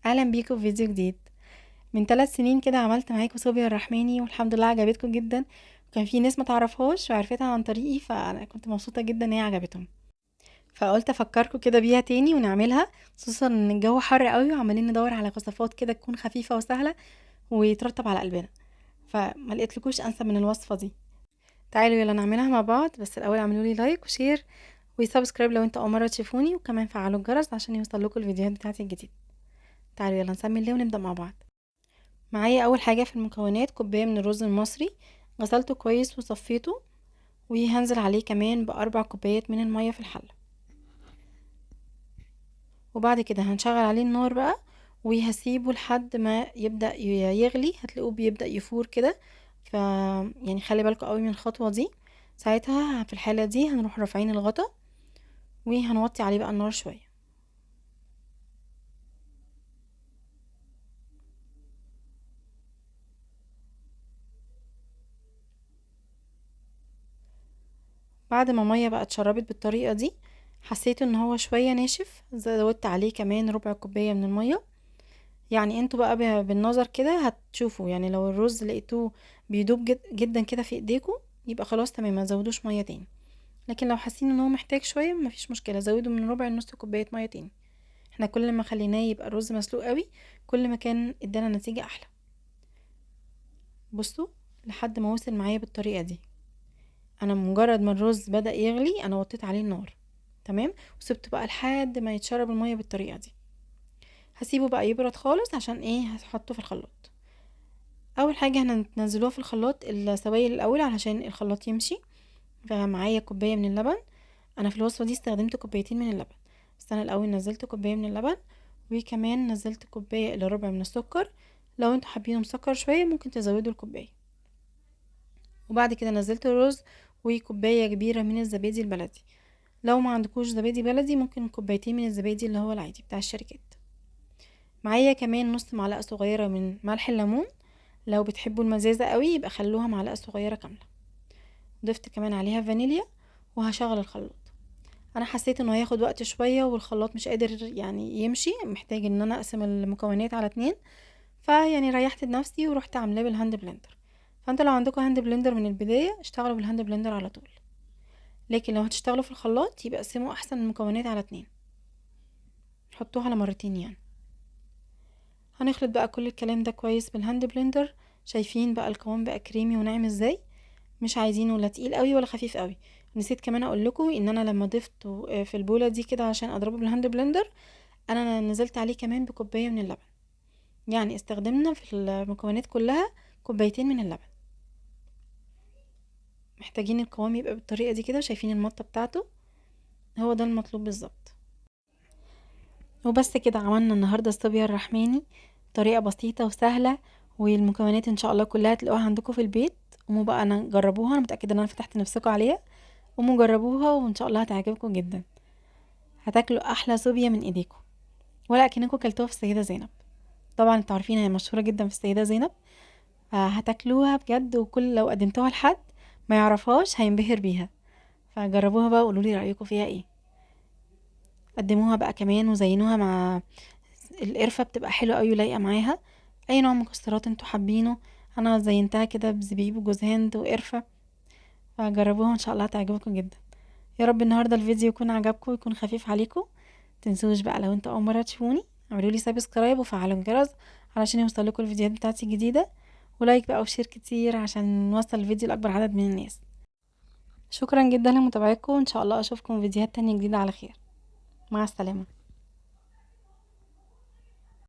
اهلا بيكم في فيديو جديد. من 3 سنين كده عملت معاكم صوبيا الرحماني والحمد لله عجبتكم جدا. وكان في ناس ما تعرفهاش وعرفتها عن طريقي، فانا كنت مبسوطه جدا ان هي عجبتهم. فقلت افكركم كده بيها تاني ونعملها، خصوصا ان الجو حر قوي وعمالين ندور على وصفات كده تكون خفيفه وسهله ويترتب على قلبنا. فما لقيتلكوش انسب من الوصفه دي. تعالوا يلا نعملها مع بعض، بس الاول اعملوا لي لايك وشير وسبسكرايب لو انتوا اول مره تشوفوني، وكمان فعلوا الجرس عشان يوصل لكم الفيديوهات بتاعتي الجديده. تعالوا يلا نسمي الله ونبدا مع بعض. معايا اول حاجة في المكونات كوباية من الرز المصري، غسلته كويس وصفيته، وهنزل عليه كمان ب4 كوبايات من المية في الحلة. وبعد كده هنشغل عليه النار بقى وهسيبه لحد ما يبدأ يغلي، هتلاقوه بيبدأ يفور كده. ف يعني خلي بالكوا قوي من الخطوة دي. ساعتها في الحالة دي هنروح رافعين الغطا وهنوطي عليه بقى النار شوية. بعد ما مية بقى اتشربت بالطريقة دي، حسيت ان هو شوية ناشف، زودت عليه كمان ربع كوباية من المية. يعني انتوا بقى بالنظر كده هتشوفوا، يعني لو الرز لقيتوه بيدوب جدا كده في ايديكم، يبقى خلاص تمام، ما تزودوش ميه تاني. لكن لو حاسين ان هو محتاج شويه مفيش مشكله، زودوا من ربع لنص كوبايه ميه تاني. احنا كل ما خليناه يبقى الرز مسلوق قوي، كل ما كان ادانا نتيجه احلى. بصوا، لحد ما وصل معايا بالطريقه دي، انا مجرد ما الرز بدأ يغلي انا وطيت عليه النار. تمام، وسبته بقى لحد ما يتشرب الميه بالطريقه دي. هسيبه بقى يبرد خالص، عشان ايه؟ هحطه في الخلاط. اول حاجه هننزلوها في الخلاط السوائل الاول علشان الخلاط يمشي. فمعايا كوبايه من اللبن، انا في الوصفه دي استخدمت كوبايتين من اللبن، بس انا الاول نزلت كوبايه من اللبن، وكمان نزلت كوبايه الا ربع من السكر. لو انتوا حابين مسكر شويه ممكن تزودوا الكوبايه. وبعد كده نزلت الرز وكوبايه كبيره من الزبادي البلدي. لو ما عندكوش زبادي بلدي ممكن كوبايتين من الزبادي اللي هو العادي بتاع الشركات. معايا كمان نص معلقه صغيره من ملح الليمون، لو بتحبوا المزازه قوي يبقى خلوها معلقه صغيره كامله. ضفت كمان عليها فانيليا، وهشغل الخلاط. انا حسيت انه هياخد وقت شوية والخلاط مش قادر يعني يمشي، محتاج ان انا اقسم المكونات على 2. فيعني ريحت نفسي ورحت عاملاه بالهاند بلندر. فانت لو عندكم هاند بلندر من البداية اشتغلوا بالهاند بلندر على طول، لكن لو هتشتغلوا في الخلاط يبقى قسموا احسن المكونات على 2، حطوها على مرتين يعني. هنخلط بقى كل الكلام ده كويس بالهاند بلندر. شايفين بقى القوام بقى كريمي وناعم ازاي؟ مش عايزينه لا تقيل قوي ولا خفيف قوي. نسيت كمان اقول لكم ان انا لما ضفته في البوله دي كده عشان اضربه بالهاند بلندر، انا نزلت عليه كمان بكوبايه من اللبن. يعني استخدمنا في المكونات كلها كوبايتين من اللبن. محتاجين القوام يبقى بالطريقه دي كده، شايفين المطه بتاعته؟ هو ده المطلوب بالظبط. وبس كده عملنا النهارده الصوبيا الرحماني، طريقه بسيطه وسهله، والمكونات ان شاء الله كلها تلاقوها عندكم في البيت. قوموا بقى انا جربوها، انا متاكده ان انا فتحت نفسكم عليها. قوموا جربوها وان شاء الله هتعجبكم جدا. هتاكلوا احلى صوبيا من ايديكم، ولا اكنكم كلتوها في السيده زينب. طبعا انتوا عارفين هي مشهوره جدا في السيده زينب، فهتاكلوها بجد، وكل لو قدمتوها لحد ما يعرفهاش هينبهر بيها. فجربوها بقى وقولوا لي رايكم فيها ايه. قدموها بقى كمان وزينوها مع القرفه، بتبقى حلوه قوي ولايقه معاها. اي نوع مكسرات انتوا حابينه. انا زينتها كده بزبيب وجوز هند وقرفه. فجربوها ان شاء الله هتعجبكم جدا. يا رب النهارده الفيديو يكون عجبكم ويكون خفيف عليكم. تنسوش بقى لو انتوا اول مره تشوفوني اعملوا لي سبسكرايب وفعلوا الجرس علشان يوصل لكم الفيديوهات بتاعتي الجديده، ولايك بقى وشير كتير عشان نوصل الفيديو لاكبر عدد من الناس. شكرا جدا لمتابعتكم، وان شاء الله اشوفكم في فيديوهات تانية جديده على خير. مع السلامه.